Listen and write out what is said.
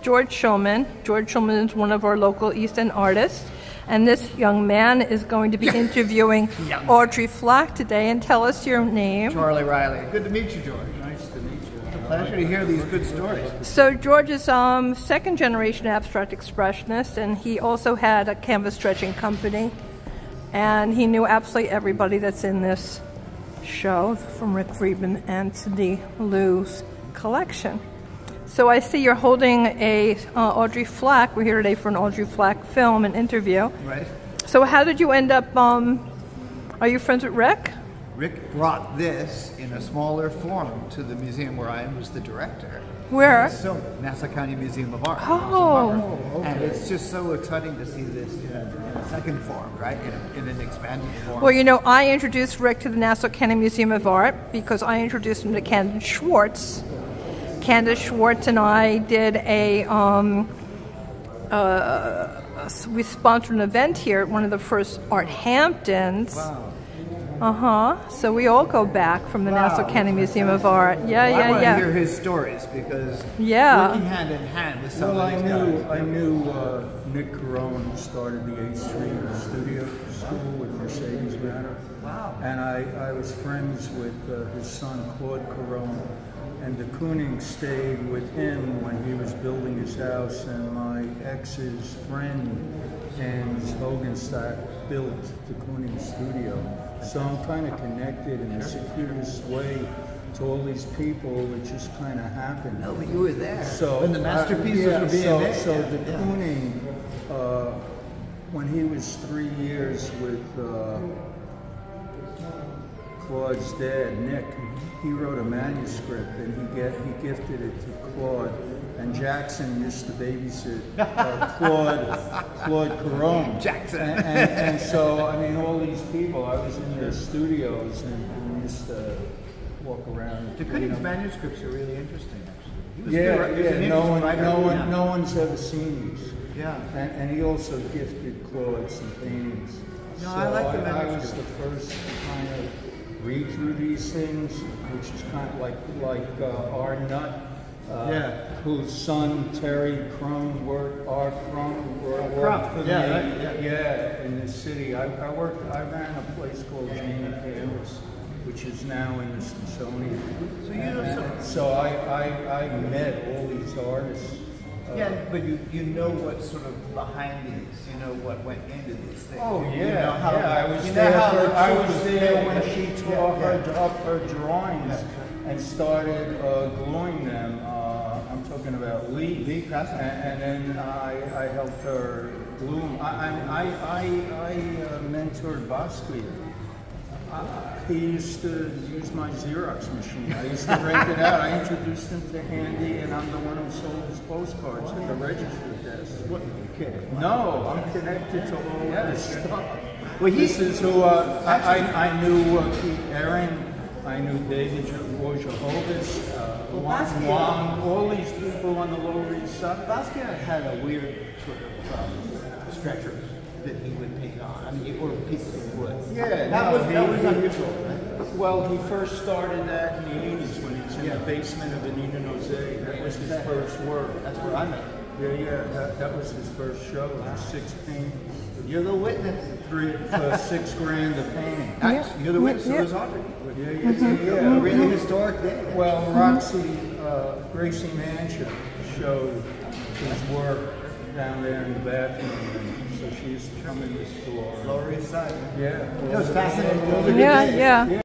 George Shulman. George Shulman is one of our local East End artists. And this young man is going to be interviewing Audrey Flack today. And tell us your name. Charlie Riley. Good to meet you, George. Nice to meet you. It's a pleasure to hear these good stories. So George is second generation abstract expressionist, and he also had a canvas stretching company. And he knew absolutely everybody that's in this show, from Rick Friedman and Cindy Lou's collection. So I see you're holding a Audrey Flack. We're here today for an Audrey Flack film and interview. Right. So how did you end up, are you friends with Rick? Rick brought this in a smaller form to the museum where I was the director. Where? So, Nassau County Museum of Art. Oh. Okay. And it's just so exciting to see this in a second form, right? In an expanded form. Well, you know, I introduced Rick to the Nassau County Museum of Art because I introduced him to Candace Schwartz. Candace Schwartz and I did we sponsored an event here at one of the first Art Hamptons. Wow. So we all go back from the Nassau County Museum of Art. Yeah. I want to hear his stories because working hand in hand with some of these guys. I knew Nick Carone, who started the 8th Street Studio School with Mercedes Matter. Wow. And I was friends with his son, Claude Carone. And de Kooning stayed with him when he was building his house, and my ex's friend, Hans Hogenstadt, built de Kooning studio. So I'm kind of connected in the circuitous way to all these people. It just kind of happened. No, but you were there. So when the masterpieces were being made. So de Kooning, when he was 3 years with Claude's dad, Nick, he wrote a manuscript and he gifted it to Claude. And Jackson used to babysit Claude Carone. Jackson. And so, I mean, all these people, I was in their studios and we used to walk around. De Kooning's manuscripts are really interesting, actually. No one's ever seen these. Yeah. And he also gifted Claude some paintings. No, so I like the manuscript. I was the first to kind of read through these things, which is kind of like our nut, whose son Terry Crumb worked for me. In the city. I ran a place called Jamie Canvas, which is now in the Smithsonian. So I met all these artists. But you know what's sort of behind these. You know what went into these things. Oh yeah, you know how, I was there when she tore up her drawings and started gluing them. I'm talking about Lee Krasnoff. And then I helped her glue them. I mentored Basquiat. He used to use my Xerox machine. I used to rent it out. I introduced him to Handy, and I'm the one who sold his postcards at the register desk. What are you kidding? No, I'm connected to all this stuff. Well, this is who I knew Keith Haring, I knew David Wojciechowski, Wong, all these people on the Lower East Side. Basquiat had a weird sort of stretcher that he would paint on. I mean, or pieces of wood. Yeah, that was unusual, right? Well, he first started that in the 80s when he was in the basement of Anita Nozay. That was his first work. That's where I met him. Yeah, that was his first show. It was 6 paintings. You're the witness. $6 grand a painting. You're the witness. So was Audrey. Yeah. A really historic day. Well, Gracie Mansion showed his work down there in the bathroom, and so she used to come in this door. Lower East Side. Yeah. It was fascinating. Those are good days. Yeah.